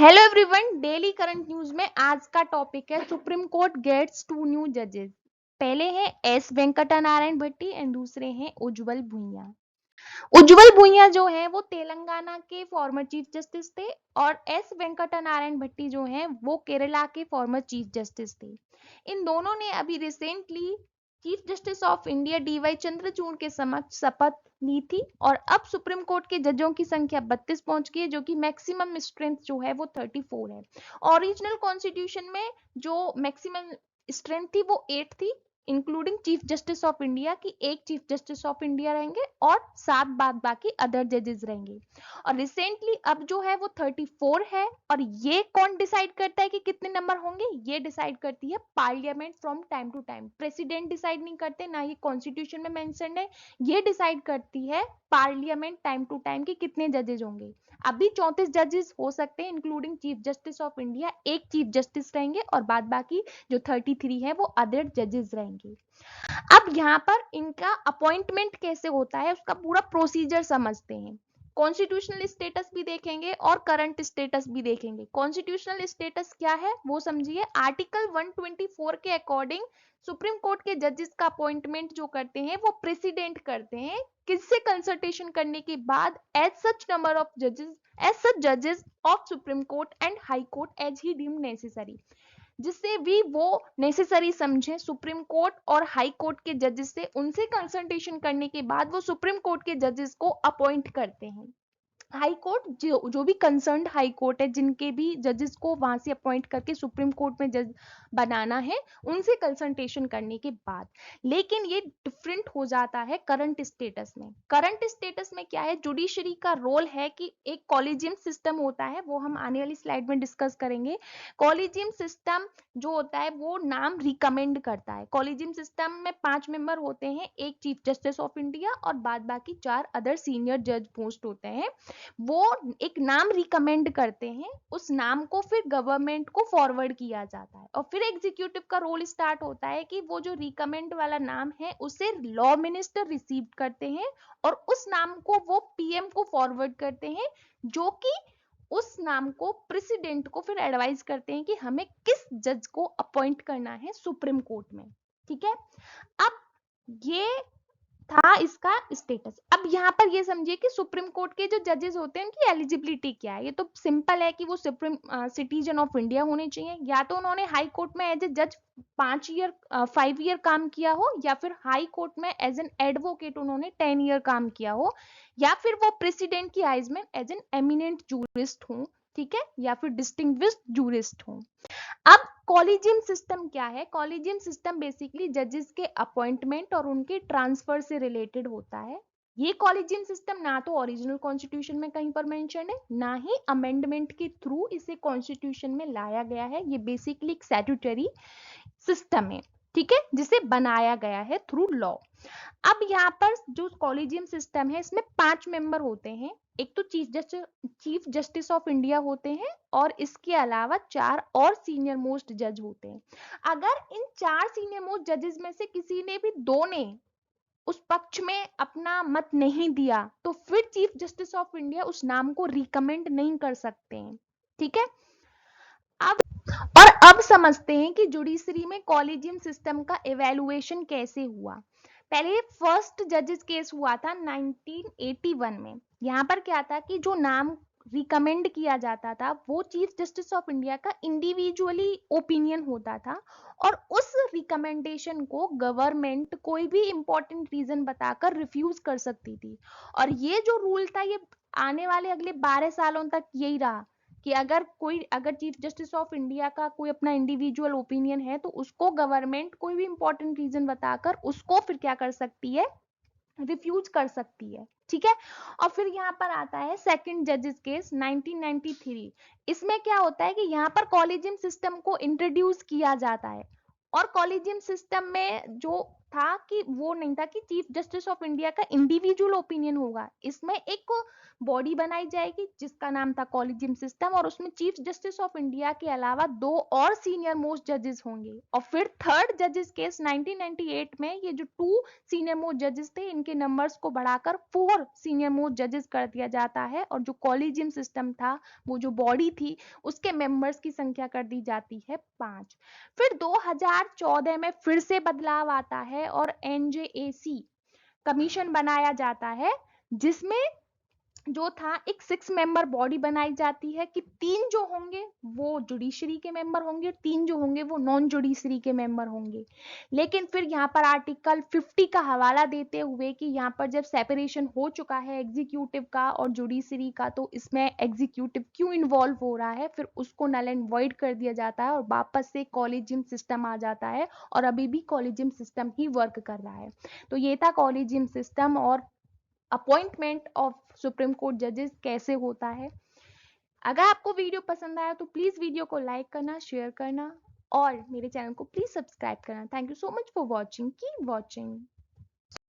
Hello everyone, daily current news में आज का टॉपिक है सुप्रीम कोर्ट गेट्स 2 न्यू जजेस। पहले हैं S Venkata Narayan Bhatti and दूसरे हैं उज्जवल भुइयां। उज्जवल भुइयां जो है वो तेलंगाना के फॉर्मर चीफ जस्टिस थे और एस वेंकटा नारायण भट्टी जो है वो केरला के फॉर्मर चीफ जस्टिस थे। इन दोनों ने अभी recently chief justice of India DY Chandrachud के समक्ष शपथ ली थी और अब सुप्रीम कोर्ट के जजों की संख्या 32 पहुंच गई है, जो कि मैक्सिमम स्ट्रेंथ जो है वो 34 है। ओरिजिनल कॉन्स्टिट्यूशन में जो मैक्सिमम स्ट्रेंथ थी वो 8 थी, including chief justice of India की। एक चीफ जस्टिस ऑफ इंडिया रहेंगे और 7 बाद बाकी अदर जजेस रहेंगे। और रिसेंटली अब जो है वो 34 है। और ये कौन डिसाइड करता है कि कितने नंबर होंगे? ये डिसाइड करती है parliament from time to time. President decide नहीं करते, ना ये कॉन्स्टिट्यूशन में मेंशन है। ये डिसाइड करती है पार्लियामेंट टाइम टू टाइम कि कितने जजेस होंगे। अभी 34 जजेस हो सकते हैं, including chief justice of India. एक चीफ जस्टिस रहेंगे और बाद बाकी जो 33 है वो अदर जजेस रहेंगे। अब यहाँ पर इनका अपॉइंटमेंट कैसे होता है उसका पूरा प्रोसीजर समझते हैं। कॉन्स्टिट्यूशनल स्टेटस भी देखेंगे और करंट स्टेटस भी देखेंगे। कॉन्स्टिट्यूशनल स्टेटस क्या है वो समझिए। आर्टिकल 124 के अकॉर्डिंग सुप्रीम कोर्ट के जजेस का अपॉइंटमेंट जो करते हैं वो प्रेसिडेंट करते हैं, किससे कंसल्टेशन करने के बाद। एज सच नंबर ऑफ जजेस, एज सच जजेस of supreme court and high court as he deemed necessary, जिससे भी वो नेसेसरी समझे सुप्रीम कोर्ट और हाई कोर्ट के जजेस से, उनसे कंसल्टेशन करने के बाद वो सुप्रीम कोर्ट के जजेस को अपॉइंट करते हैं। हाई कोर्ट जो भी कंसर्न्ड हाई कोर्ट है, जिनके भी जजेस को वहां से अपॉइंट करके सुप्रीम कोर्ट में जज बनाना है, उनसे कंसल्टेशन करने के बाद। लेकिन ये डिफरेंट हो जाता है करंट स्टेटस में। करंट स्टेटस में क्या है, जुडिशरी का रोल है कि एक कॉलेजियम सिस्टम होता है, वो हम आने वाली स्लाइड में डिस्कस करेंगे। कॉलेजियम सिस्टम जो होता है वो नाम रिकमेंड करता है। कॉलेजियम सिस्टम में 5 मेंबर होते हैं, एक चीफ जस्टिस ऑफ इंडिया और बाद बाकी 4 अदर सीनियर जज पोस्ट होते हैं। वो एक नाम रिकमेंड करते हैं, उस नाम को फिर गवर्नमेंट को फॉरवर्ड किया जाता है और फिर एग्जीक्यूटिव का रोल स्टार्ट होता है कि वो जो रिकमेंड वाला नाम है उसे लॉ मिनिस्टर रिसीव करते हैं और उस नाम को वो पीएम को फॉरवर्ड करते हैं, जो कि उस नाम को प्रेसिडेंट को फिर एडवाइस करते हैं कि हमें किस जज को अपॉइंट करना है सुप्रीम कोर्ट में। ठीक है, अब ये था इसका स्टेटस। अब यहाँ पर ये समझिए कि सुप्रीम कोर्ट के जो जजेस होते हैं उनकी एलिजिबिलिटी क्या है। ये तो सिंपल है कि वो सुप्रीम सिटीजन ऑफ इंडिया होने चाहिए, या तो उन्होंने हाई कोर्ट में एज ए जज 5 ईयर काम किया हो, या फिर हाई कोर्ट में एज एन एडवोकेट उन्होंने 10 ईयर काम किया हो, या फिर वो प्रेसिडेंट की आइज में एज एन एमिनेंट जूरिस्ट हो, ठीक है, या फिर डिस्टिंग्विश्ड जूरिस्ट हो। अब कॉलेजियम सिस्टम क्या है? कॉलेजियम सिस्टम बेसिकली जजेस के अपॉइंटमेंट और उनके ट्रांसफर से रिलेटेड होता है। ये कॉलेजियम सिस्टम ना तो ओरिजिनल कॉन्स्टिट्यूशन में कहीं पर मेंशन है, ना ही अमेंडमेंट के थ्रू इसे कॉन्स्टिट्यूशन में लाया गया है। ये बेसिकली एक स्टैट्यूटरी सिस्टम है, ठीक है, जिसे बनाया गया है थ्रू लॉ। अब यहाँ पर जो कॉलेजियम सिस्टम है इसमें 5 मेंबर होते हैं। एक तो चीफ जस्टिस ऑफ इंडिया होते हैं और इसके अलावा 4 और सीनियर मोस्ट जज होते हैं। अगर इन 4 सीनियर मोस्ट जजेस में से किसी ने भी 2 ने उस पक्ष में अपना मत नहीं दिया तो फिर चीफ जस्टिस ऑफ इंडिया उस नाम को रिकमेंड नहीं कर सकते हैं। ठीक है, अब और अब समझते हैं कि जुडिशरी में कॉलेजियम सिस्टम का इवैल्यूएशन कैसे हुआ। पहले फर्स्ट जजेस केस हुआ था 1981 में। यहाँ पर क्या था कि जो नाम रिकमेंड किया जाता था वो चीफ जस्टिस ऑफ इंडिया का इंडिविजुअली ओपिनियन होता था और उस रिकमेंडेशन को गवर्नमेंट कोई भी इंपॉर्टेंट रीजन बताकर रिफ्यूज कर सकती थी। और ये जो रूल था ये आने वाले अगले 12 सालों तक यही रहा कि अगर चीफ जस्टिस ऑफ इंडिया का कोई अपना इंडिविजुअल ओपिनियन है तो उसको गवर्नमेंट कोई भी इंपॉर्टेंट रीजन बताकर उसको फिर क्या कर सकती है, रिफ्यूज कर सकती है। ठीक है, और फिर यहाँ पर आता है सेकंड जजेस केस 1993। इसमें क्या होता है कि यहाँ पर कॉलेजियम सिस्टम को इंट्रोड्यूस किया जाता है और कॉलेजियम सिस्टम में जो था कि वो नहीं था कि चीफ जस्टिस ऑफ इंडिया का इंडिविजुअल ओपिनियन होगा। इसमें एक बॉडी बनाई जाएगी जिसका नाम था कॉलेजियम सिस्टम, और उसमें चीफ जस्टिस ऑफ इंडिया के अलावा 2 और सीनियर मोस्ट जजेस होंगे। और फिर थर्ड जजेस केस 1998 में ये जो 2 सीनियर मोस्ट जजेस थे, इनके नंबर्स को बढ़ाकर 4 सीनियर मोस्ट जजेस कर दिया जाता है, और जो कॉलेजियम सिस्टम था, वो जो बॉडी थी, उसके मेंबर्स की संख्या कर दी जाती है 5। फिर 2014 में फिर से बदलाव आता है और एनजेएसी कमीशन बनाया जाता है, जिसमें जो था एक 6 मेंबर बॉडी बनाई जाती है कि 3 जो होंगे वो जुडिशरी के मेंबर होंगे, 3 जो होंगे वो नॉन जुडिशरी के मेंबर होंगे। लेकिन फिर यहाँ पर आर्टिकल 50 का हवाला देते हुए कि यहाँ पर जब सेपरेशन हो चुका है एग्जीक्यूटिव का और जुडिशरी का, तो इसमें एग्जीक्यूटिव क्यों इन्वॉल्व हो रहा है, फिर उसको नल एंड वॉइड कर दिया जाता है और वापस से कॉलेजियम सिस्टम आ जाता है, और अभी भी कॉलेजियम सिस्टम ही वर्क कर रहा है। तो ये था कॉलेजियम सिस्टम और अपॉइंटमेंट ऑफ सुप्रीम कोर्ट जजेस कैसे होता है। अगर आपको वीडियो पसंद आया तो प्लीज वीडियो को लाइक करना, शेयर करना और मेरे चैनल को प्लीज सब्सक्राइब करना। Thank you so much for watching, keep watching.